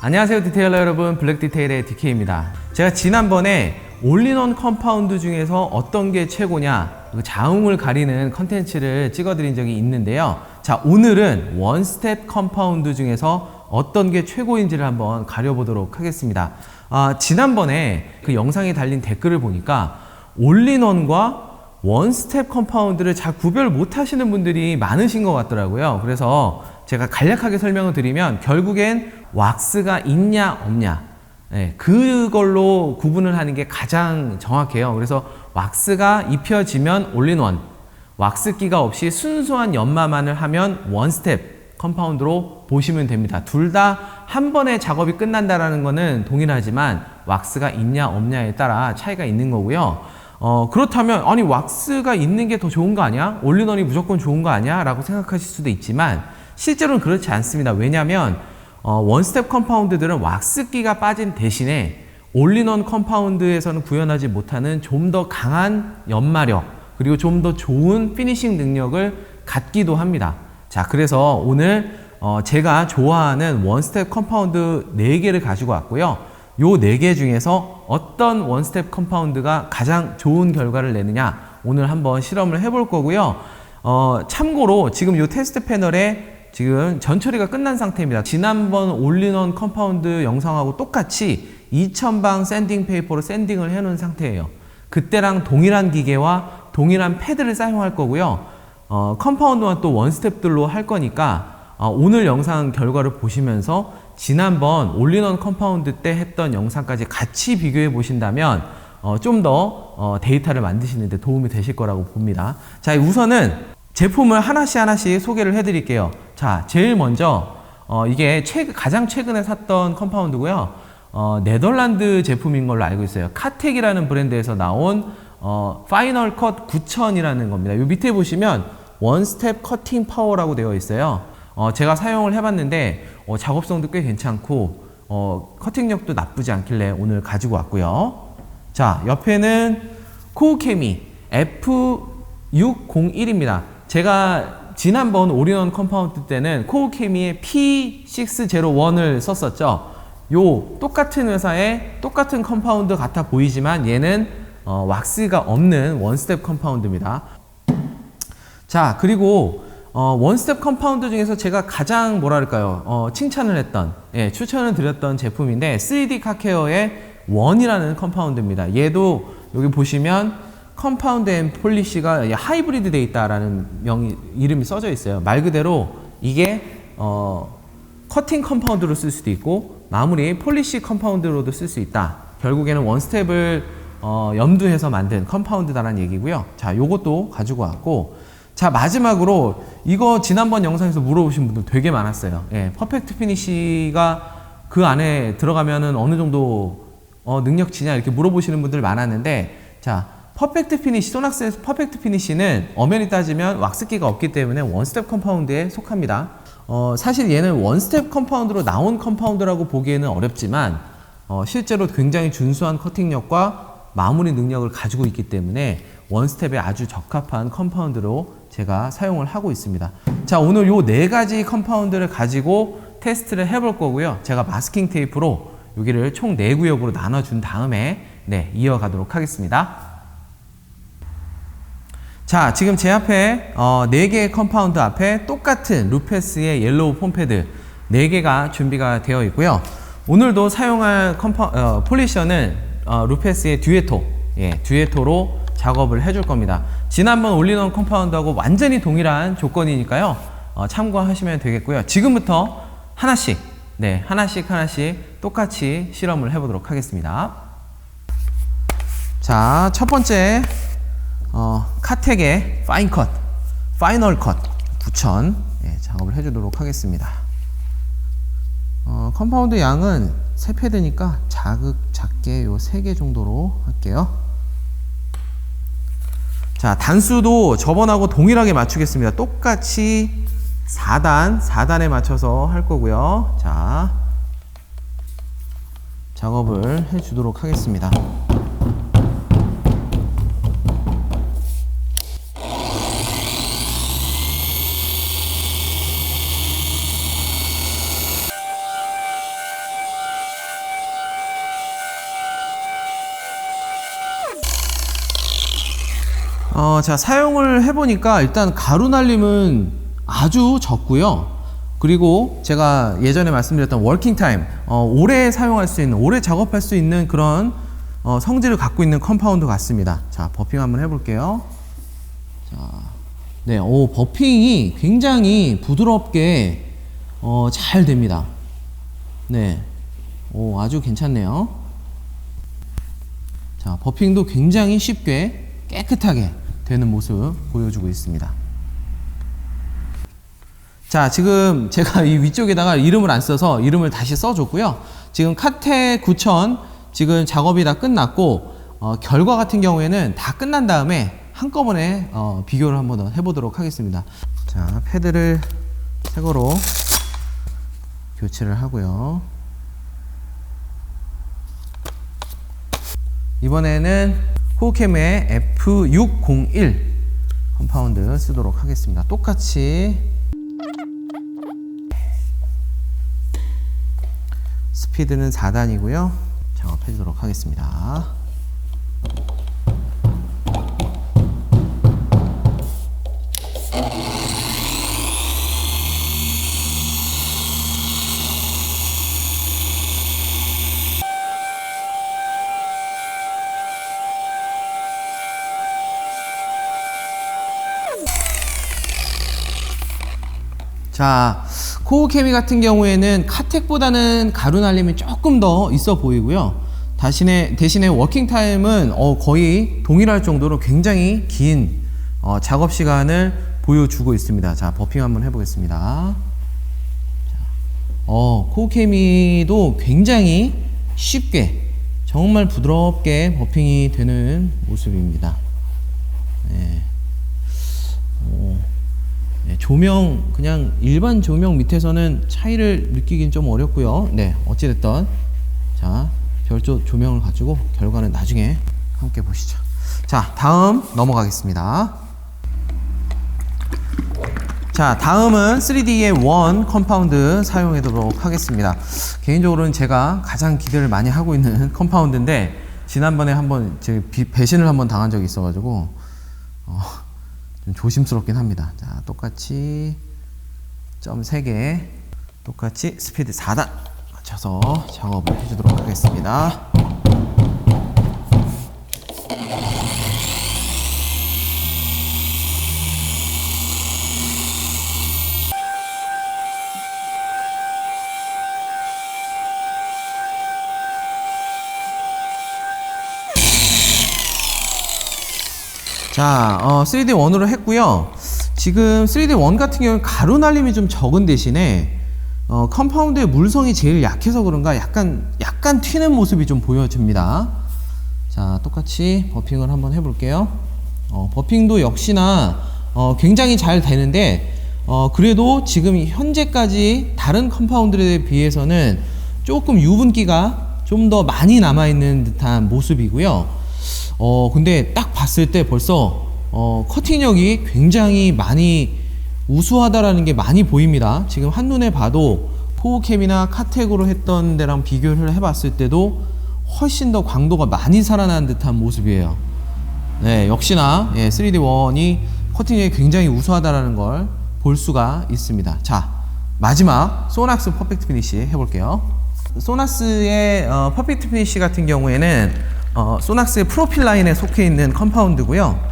안녕하세요 디테일러 여러분, 블랙디테일의 DK입니다. 제가 지난번에 올인원 컴파운드 중에서 어떤 게 최고냐, 자웅을 가리는 컨텐츠를 찍어드린 적이 있는데요. 자, 오늘은 원스텝 컴파운드 중에서 어떤 게 최고인지를 한번 가려보도록 하겠습니다. 지난번에 그 영상에 달린 댓글을 보니까 올인원과 원스텝 컴파운드를 잘 구별 못 하시는 분들이 많으신 것 같더라고요. 그래서 제가 간략하게 설명을 드리면 결국엔 왁스가 있냐 없냐, 그걸로 구분을 하는 게 가장 정확해요. 그래서 왁스가 입혀지면 올인원, 왁스기가 없이 순수한 연마만을 하면 원스텝 컴파운드로 보시면 됩니다. 둘 다 한 번에 작업이 끝난다라는 거는 동일하지만 왁스가 있냐 없냐에 따라 차이가 있는 거고요. 그렇다면 아니 왁스가 있는 게 더 좋은 거 아니야? 올인원이 무조건 좋은 거 아니야? 라고 생각하실 수도 있지만 실제로는 그렇지 않습니다. 왜냐하면 원스텝 컴파운드들은 왁스기가 빠진 대신에 올인원 컴파운드에서는 구현하지 못하는 좀 더 강한 연마력, 그리고 좀 더 좋은 피니싱 능력을 갖기도 합니다. 자, 그래서 오늘 제가 좋아하는 원스텝 컴파운드 4개를 가지고 왔고요. 요 4개 중에서 어떤 원스텝 컴파운드가 가장 좋은 결과를 내느냐, 오늘 한번 실험을 해볼 거고요. 참고로 지금 요 테스트 패널에 지금 전처리가 끝난 상태입니다. 지난번 올인원 컴파운드 영상하고 똑같이 2000방 샌딩 페이퍼로 샌딩을 해놓은 상태예요. 그때랑 동일한 기계와 동일한 패드를 사용할 거고요. 컴파운드만 또 원스텝들로 할 거니까 오늘 영상 결과를 보시면서 지난번 올인원 컴파운드 때 했던 영상까지 같이 비교해 보신다면 좀 더 데이터를 만드시는 데 도움이 되실 거라고 봅니다. 자, 우선은 제품을 하나씩 소개를 해 드릴게요. 자, 제일 먼저 이게 가장 최근에 샀던 컴파운드고요. 네덜란드 제품인 걸로 알고 있어요. 카텍이라는 브랜드에서 나온 파이널 컷 9000이라는 겁니다. 요 밑에 보시면 원스텝 커팅 파워라고 되어 있어요. 제가 사용을 해봤는데 작업성도 꽤 괜찮고 커팅력도 나쁘지 않길래 오늘 가지고 왔고요. 자, 옆에는 코우케미 F601입니다. 제가 지난번 올인원 컴파운드 때는 코우케미의 P601을 썼었죠. 요 똑같은 회사의 똑같은 컴파운드 같아 보이지만 얘는 왁스가 없는 원스텝 컴파운드입니다. 자, 그리고 원스텝 컴파운드 중에서 제가 가장 뭐랄까요, 칭찬을 했던, 추천을 드렸던 제품인데 3D 카케어의 원이라는 컴파운드입니다. 얘도 여기 보시면 컴파운드 앤 폴리시가 하이브리드 돼 있다라는 이름이 써져 있어요. 말 그대로 이게 커팅 컴파운드로 쓸 수도 있고 마무리 폴리시 컴파운드로도 쓸 수 있다. 결국에는 원스텝을 염두해서 만든 컴파운드다라는 얘기고요. 자, 요것도 가지고 왔고, 자, 마지막으로 이거 지난번 영상에서 물어보신 분들 되게 많았어요. 퍼펙트 피니시가 그 안에 들어가면은 어느 정도 능력치냐 이렇게 물어보시는 분들 많았는데, 자, 퍼펙트 피니시, 소낙스의 퍼펙트 피니시는 엄연히 따지면 왁스기가 없기 때문에 원스텝 컴파운드에 속합니다. 사실 얘는 원스텝 컴파운드로 나온 컴파운드라고 보기에는 어렵지만 실제로 굉장히 준수한 커팅력과 마무리 능력을 가지고 있기 때문에 원스텝에 아주 적합한 컴파운드로 제가 사용을 하고 있습니다. 자, 오늘 요 4가지 컴파운드를 가지고 테스트를 해볼 거고요. 제가 마스킹 테이프로 여기를 총 4구역으로 나눠준 다음에 이어가도록 하겠습니다. 자, 지금 제 앞에 4개의 컴파운드 앞에 똑같은 루페스의 옐로우 폼패드 4개가 준비가 되어 있고요. 오늘도 사용할 폴리셔는 루페스의 듀에토, 듀에토로 작업을 해줄 겁니다. 지난번 올인원 컴파운드하고 완전히 동일한 조건이니까요. 참고하시면 되겠고요. 지금부터 하나씩 똑같이 실험을 해보도록 하겠습니다. 자, 첫 번째 카텍의 파이널 컷 9000 작업을 해주도록 하겠습니다. 컴파운드 양은 3패드니까 작게 요 3개 정도로 할게요. 자, 단수도 저번하고 동일하게 맞추겠습니다. 똑같이 4단에 맞춰서 할 거고요. 자, 작업을 해주도록 하겠습니다. 자, 사용을 해보니까 일단 가루 날림은 아주 적고요. 그리고 제가 예전에 말씀드렸던 워킹 타임, 오래 사용할 수 있는, 오래 작업할 수 있는 그런 성질을 갖고 있는 컴파운드 같습니다. 자, 버핑 한번 해볼게요. 자, 네, 버핑이 굉장히 부드럽게 잘 됩니다. 네, 아주 괜찮네요. 자, 버핑도 굉장히 쉽게 깨끗하게 되는 모습 보여주고 있습니다. 자, 지금 제가 이 위쪽에다가 이름을 안 써서 이름을 다시 써줬고요. 지금 카텍 9000 지금 작업이 다 끝났고 결과 같은 경우에는 다 끝난 다음에 한꺼번에 비교를 한번 해보도록 하겠습니다. 자, 패드를 새거로 교체를 하고요. 이번에는 호우캠의 F601 컴파운드 쓰도록 하겠습니다. 똑같이 스피드는 4단이고요. 작업해 주도록 하겠습니다. 자, 코어 케미 같은 경우에는 카텍보다는 가루 날림이 조금 더 있어 보이고요. 대신에 워킹 타임은 거의 동일할 정도로 굉장히 긴 작업 시간을 보여주고 있습니다. 자, 버핑 한번 해보겠습니다. 코어 케미도 굉장히 쉽게 정말 부드럽게 버핑이 되는 모습입니다. 네. 조명, 그냥 일반 조명 밑에서는 차이를 느끼긴 좀 어렵고요. 네, 어찌됐든 자, 별도 조명을 가지고 결과는 나중에 함께 보시죠. 자, 다음 넘어가겠습니다. 자, 다음은 3D의 원 컴파운드 사용해 보도록 하겠습니다. 개인적으로는 제가 가장 기대를 많이 하고 있는 컴파운드인데 지난번에 한번 배신을 한번 당한 적이 있어가지고 좀 조심스럽긴 합니다. 자, 똑같이 점 3개, 똑같이 스피드 4단 맞춰서 작업을 해주도록 하겠습니다. 자, 3D 원으로 했고요. 지금 3D 원 같은 경우는 가루 날림이 좀 적은 대신에 컴파운드의 물성이 제일 약해서 그런가 약간 튀는 모습이 좀 보여집니다. 자, 똑같이 버핑을 한번 해볼게요. 버핑도 역시나 굉장히 잘 되는데 그래도 지금 현재까지 다른 컴파운드에 비해서는 조금 유분기가 좀 더 많이 남아있는 듯한 모습이고요. 근데 딱 봤을 때 벌써 커팅력이 굉장히 많이 우수하다라는 게 많이 보입니다. 지금 한눈에 봐도 포우캠이나 카텍으로 했던 데랑 비교를 해봤을 때도 훨씬 더 광도가 많이 살아난 듯한 모습이에요. 네, 역시나 3D 원이 커팅력이 굉장히 우수하다라는 걸 볼 수가 있습니다. 자, 마지막 소낙스 퍼펙트 피니시 해볼게요. 소낙스의 퍼펙트 피니시 같은 경우에는 소낙스의 프로필 라인에 속해 있는 컴파운드고요.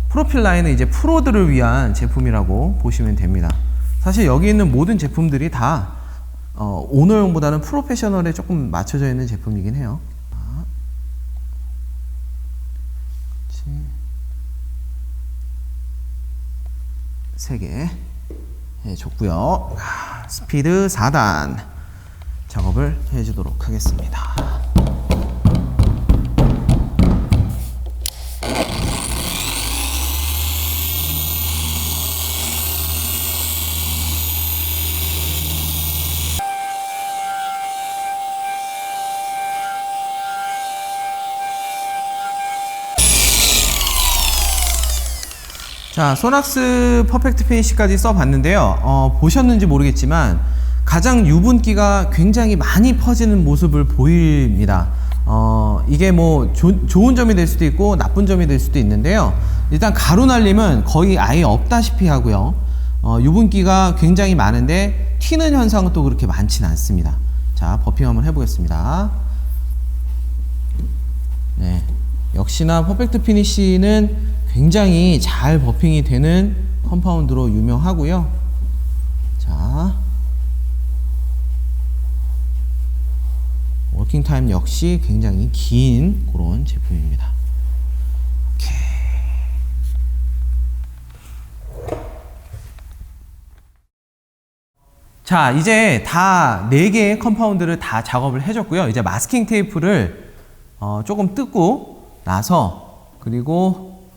프로필 라인은 이제 프로들을 위한 제품이라고 보시면 됩니다. 사실 여기 있는 모든 제품들이 다 오너용보다는 프로페셔널에 조금 맞춰져 있는 제품이긴 해요. 3개 해줬고요. 스피드 4단 작업을 해주도록 하겠습니다. 자, 소낙스 퍼펙트 피니시까지 써봤는데요. 보셨는지 모르겠지만 가장 유분기가 굉장히 많이 퍼지는 모습을 보입니다. 이게 뭐 좋은 점이 될 수도 있고 나쁜 점이 될 수도 있는데요. 일단 가루 날림은 거의 아예 없다시피 하고요. 유분기가 굉장히 많은데 튀는 현상은 또 그렇게 많지는 않습니다. 자, 버핑 한번 해보겠습니다. 네, 역시나 퍼펙트 피니쉬는 굉장히 잘 버핑이 되는 컴파운드로 유명하고요. 자, 워킹 타임 역시 굉장히 긴 그런 제품입니다. 오케이. 자, 이제 다 4개의 컴파운드를 다 작업을 해줬고요. 이제 마스킹 테이프를 조금 뜯고 나서 그리고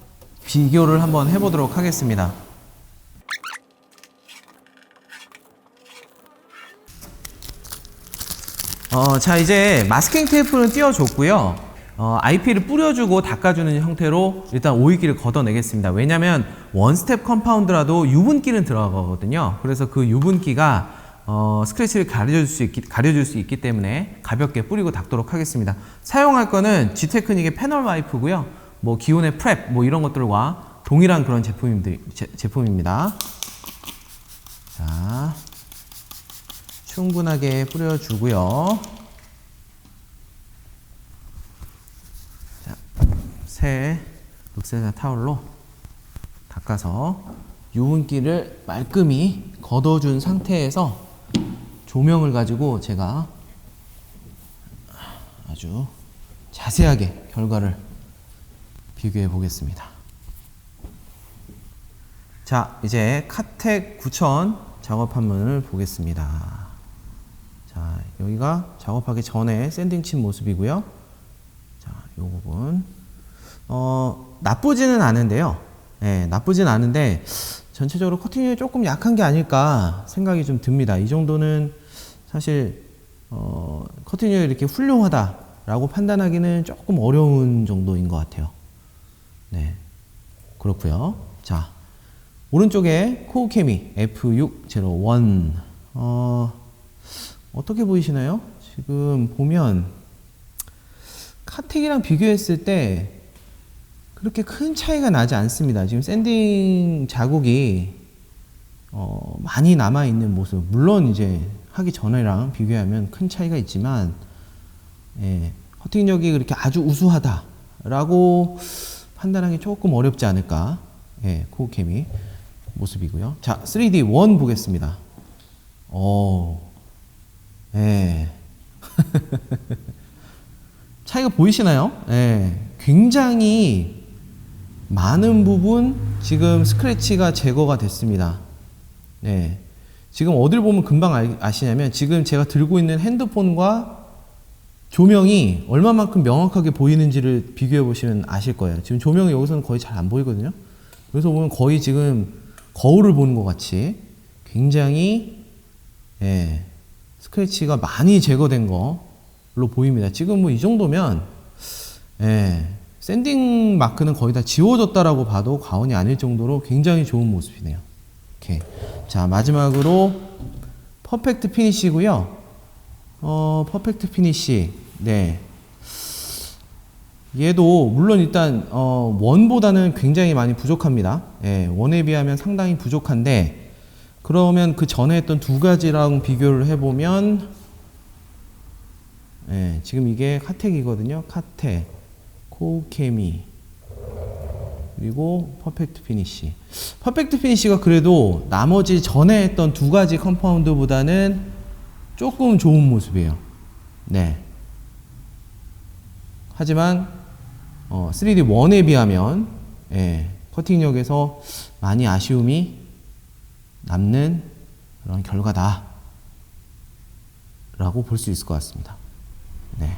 비교를 한번 해보도록 하겠습니다. 자, 이제 마스킹 테이프는 띄워줬고요. IP를 뿌려주고 닦아주는 형태로 일단 오일기를 걷어내겠습니다. 왜냐면 원스텝 컴파운드라도 유분기는 들어가거든요. 그래서 그 유분기가 스크래치를 가려줄 수 있기 때문에 가볍게 뿌리고 닦도록 하겠습니다. 사용할 거는 G테크닉의 패널 와이프고요. 뭐 기온의 프랩 뭐 이런 것들과 동일한 그런 제품입니다. 자, 충분하게 뿌려주고요. 자, 새 룩세사 타올로 닦아서 유분기를 말끔히 걷어준 상태에서 조명을 가지고 제가 아주 자세하게 결과를 비교해 보겠습니다. 자, 이제 카텍 9000 작업 한번을 보겠습니다. 자, 여기가 작업하기 전에 샌딩 친 모습이고요. 자, 이 부분 나쁘지는 않은데요. 네, 나쁘진 않은데 전체적으로 커팅력이 조금 약한 게 아닐까 생각이 좀 듭니다. 이 정도는 사실 커팅력이 이렇게 훌륭하다라고 판단하기는 조금 어려운 정도인 것 같아요. 네, 그렇고요. 자, 오른쪽에 코우케미 F601 어떻게 보이시나요? 지금 보면 카텍이랑 비교했을 때 그렇게 큰 차이가 나지 않습니다. 지금 샌딩 자국이 많이 남아있는 모습, 물론 이제 하기 전이랑 비교하면 큰 차이가 있지만 예, 커팅력이 그렇게 아주 우수하다라고 판단하기 조금 어렵지 않을까. 예, 코우케미 모습이고요. 자, 3D 1 보겠습니다. 예. 차이가 보이시나요? 예, 굉장히 많은 부분 지금 스크래치가 제거가 됐습니다. 네. 지금 어딜 보면 금방 아시냐면 지금 제가 들고 있는 핸드폰과 조명이 얼마만큼 명확하게 보이는지를 비교해 보시면 아실 거예요. 지금 조명이 여기서는 거의 잘 안 보이거든요. 그래서 보면 거의 지금 거울을 보는 것 같이 굉장히 스크래치가 많이 제거된 걸로 보입니다. 지금 뭐 이 정도면 샌딩 마크는 거의 다 지워졌다라고 봐도 과언이 아닐 정도로 굉장히 좋은 모습이네요. 오케이. 자, 마지막으로 퍼펙트 피니쉬고요. 퍼펙트 피니쉬. 네. 얘도 물론 일단 원보다는 굉장히 많이 부족합니다. 예, 원에 비하면 상당히 부족한데 그러면 그 전에 했던 두 가지랑 비교를 해보면 예, 지금 이게 카텍이거든요. 카텍, 코우케미 그리고 퍼펙트 피니쉬. 퍼펙트 피니쉬가 그래도 나머지 전에 했던 두 가지 컴파운드보다는 조금 좋은 모습이에요. 네. 하지만 3D 1에 비하면 커팅력에서 많이 아쉬움이 남는 그런 결과다 라고 볼 수 있을 것 같습니다. 네.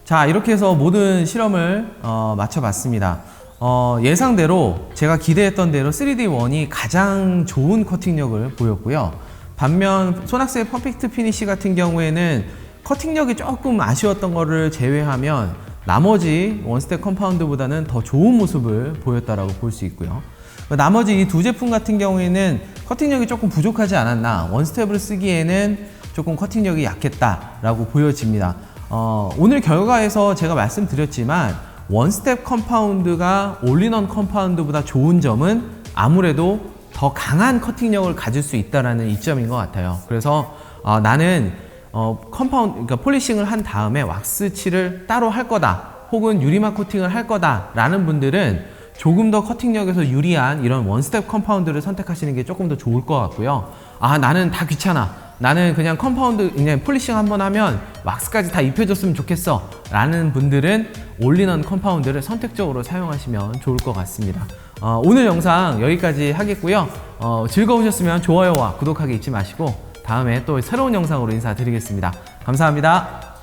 자, 이렇게 해서 모든 실험을 마쳐봤습니다. 예상대로 제가 기대했던 대로 3D 1이 가장 좋은 커팅력을 보였고요. 반면 소낙스의 퍼펙트 피니쉬 같은 경우에는 커팅력이 조금 아쉬웠던 거를 제외하면 나머지 원스텝 컴파운드보다는 더 좋은 모습을 보였다라고 볼 수 있고요. 나머지 이 두 제품 같은 경우에는 커팅력이 조금 부족하지 않았나, 원스텝을 쓰기에는 조금 커팅력이 약했다라고 보여집니다. 오늘 결과에서 제가 말씀드렸지만 원스텝 컴파운드가 올인원 컴파운드보다 좋은 점은 아무래도 더 강한 커팅력을 가질 수 있다는 이점인 것 같아요. 그래서 나는 그러니까 폴리싱을 한 다음에 왁스 칠을 따로 할 거다, 혹은 유리막 코팅을 할 거다 라는 분들은 조금 더 커팅력에서 유리한 이런 원스텝 컴파운드를 선택하시는 게 조금 더 좋을 것 같고요. 나는 다 귀찮아, 나는 그냥 컴파운드 그냥 폴리싱 한번 하면 왁스까지 다 입혀줬으면 좋겠어 라는 분들은 올인원 컴파운드를 선택적으로 사용하시면 좋을 것 같습니다. 오늘 영상 여기까지 하겠고요. 즐거우셨으면 좋아요와 구독하기 잊지 마시고 다음에 또 새로운 영상으로 인사드리겠습니다. 감사합니다.